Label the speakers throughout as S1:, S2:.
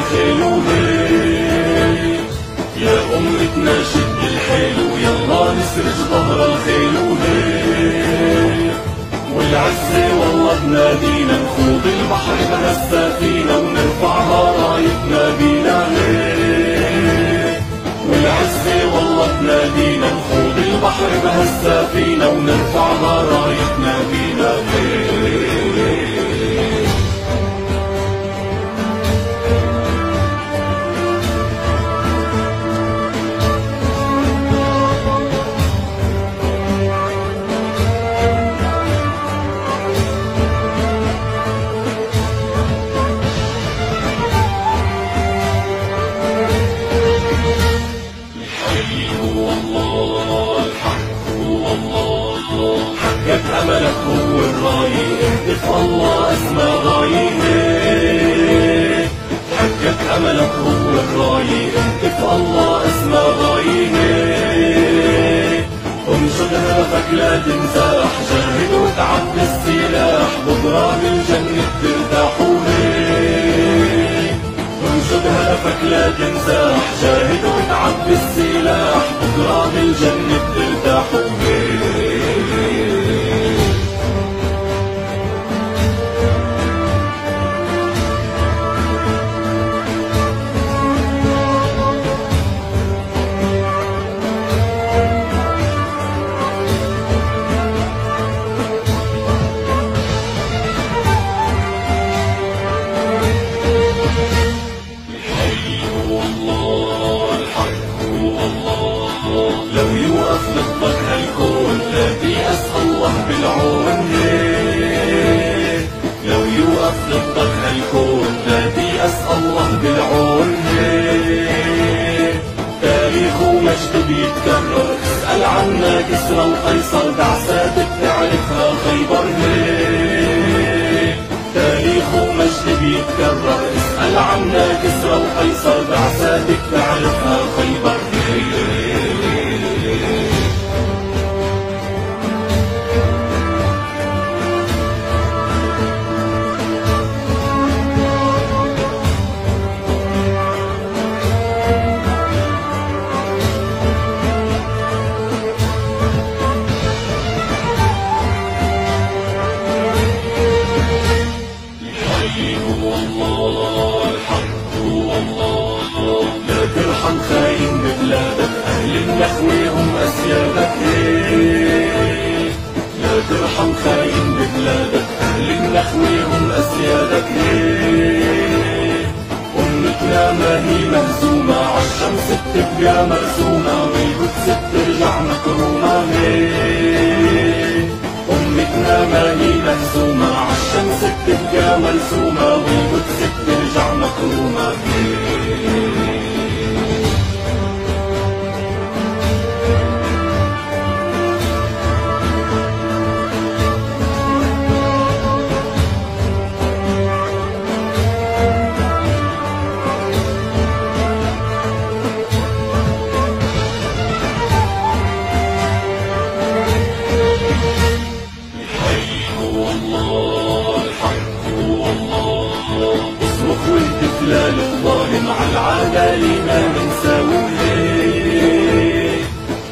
S1: الخيل وهيك، يا أمتنا شد الحيل ويلا نسرج ظهر الخيل وهيك، والعزة والله بنادينا نخوض البحر بهالسفينة ونرفعها رايتنا بينا هيك، والعزة والله بنادينا نخوض البحر بهالسفينة ونرفعها رايتنا بينا هيك. حقك أملك هو الراي، اهتف الله اسمى غاية، حقك أملك هو الراي، اهتف الله اسمى غاية، انشد هدفك لا تنزاح، جاهد وتعب بالسلاح، بكرة بالجنة ترتاح وهيك، انشد هدفك لا تنزاح، جاهد وتعب بالسلاح، بكرة بالجنة ترتاح وهيك. لو يوقف ضدك هالكون لا تيأس الله بالعون، لو يوقف ضدك هالكون لا تيأس الله بالعون، تاريخ ومجد بيتكرر، اسأل عنا كسرى وقيصر، بعثات بتعرفها خيبر، تاريخ ومجد بيتكرر، اسأل عنا كسرى وقيصر، بعثات بتعرفها خيبر. لا ترحم خاين ببلادك، أهل النخوة هم أسيادك، لا ترحم خاين ببلادك، أهل النخوة هم أسيادك، أمتنا ما هي مهزومة، عالشمس بتبقى مرسومة، بالقدس بترجع مكرومة، أمتنا ما هي مهزومة، عالشمس بتبقى مرسومة، بالقدس بترجع مكرومة. لا للظالم عالعدالة ما منساوي هيك،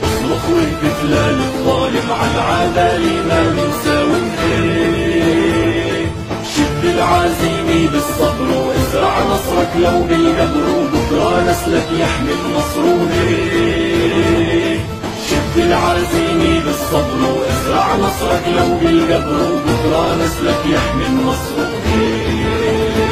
S1: اصرخ واهتف لا للظالم عالعدالة ما منساوي هيك، شد العزيمة بالصبر وازرع نصرك لو بالقبر، وبكرة نسلك يحمي النصر هيك، شد العزيمة بالصبر وازرع نصرك لو بالقبر، وبكرة نسلك يحمي النصر هيك.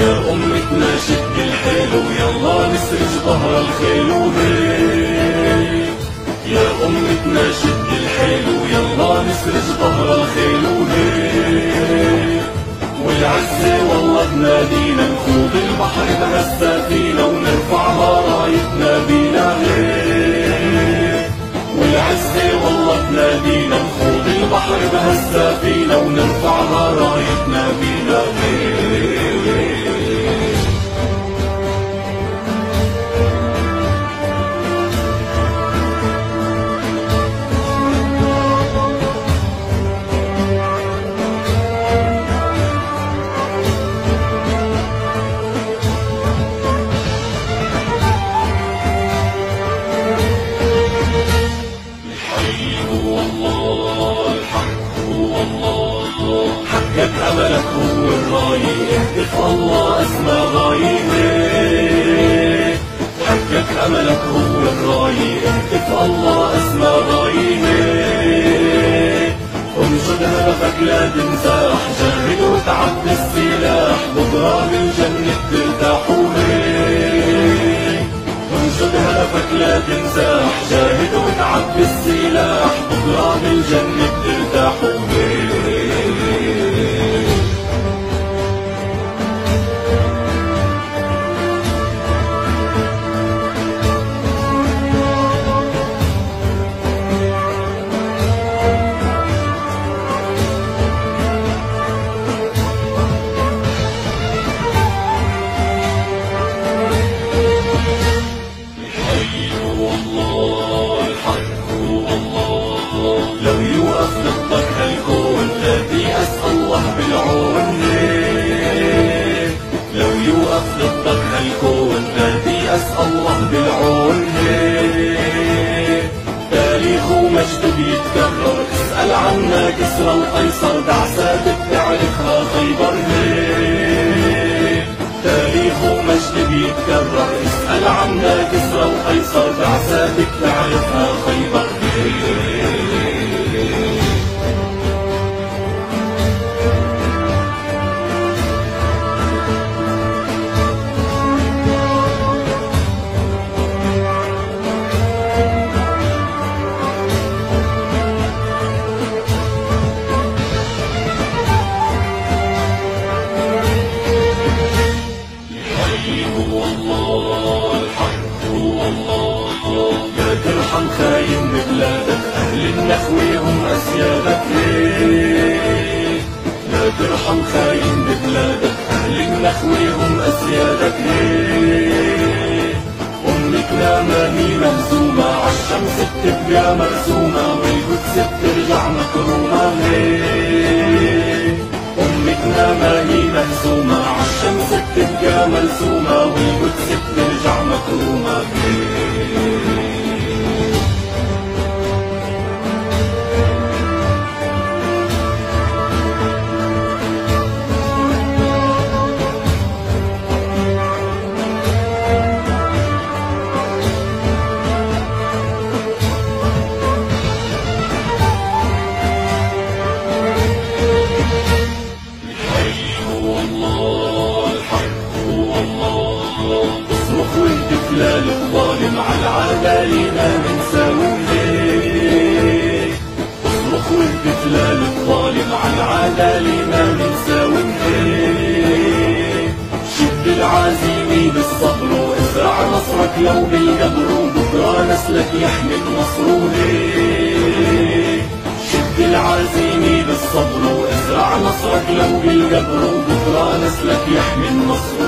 S1: يا أمتنا شد الحيل ويلا نسرج ظهر الخيل وهيك، يا أمتنا شد الحيل ويلا نسرج ظهر الخيل وهيك، والعزة والله بنادينا نخوض البحر بهالسفينة ونرفعها رايتنا بلا غير. والعزة والله بنادينا نخوض البحر بهالسفينة ونرفعها رايتنا بلا غير. حقك أملك هو الراية اهتف الله أسمى غاية. حقك أملك هو الراية اهتف الله أسمى غاية. انشد هدفك لا تنزاح جاهد وتعب بالسلاح بكرة بالجنة ترتاح وهيك. انشد هدفك لا تنزاح جاهد وتعب بالسلاح بكرة بالجنة ترتاح وهيك. لو يوقف ضدك هالكون لا تيأس الله بالعون. لو يوقف ضدك هالكون لا تيأس الله بالعون. تاريخ ومجد بيتكرر اسأل عنا كسرى وقيصر بعثات بتعرفها خيبر. تاريخ ومجد بيتكرر اسأل عنا كسرى وقيصر بعثات بتعرفها خيبر. لا ترحم خاين ببلادك أهل النخوة هم أسيادك. لا ترحم خاين ببلادك أهل النخوة هم أسيادك. أمك لا ما هي مهزومة عالشمس بتبقى مرسومة والقدس بترجع مكرومة. أمك لا ما هي مهزومة عالشمس بتبقى مرسومة والقدس بترجع مكرومة. اصرخ واهتف للظالم عالعدالة ما منساويه. اصرخ واهتف للظالم عالعدالة ما منساويه. شد العزيمة بالصبر وازرع نصرك لو بالقبر وبكرة نسلك يحمي النصر. شد العزيمة بالصبر وازرع نصرك لو بالقبر وبكرة نسلك يحمي النصر.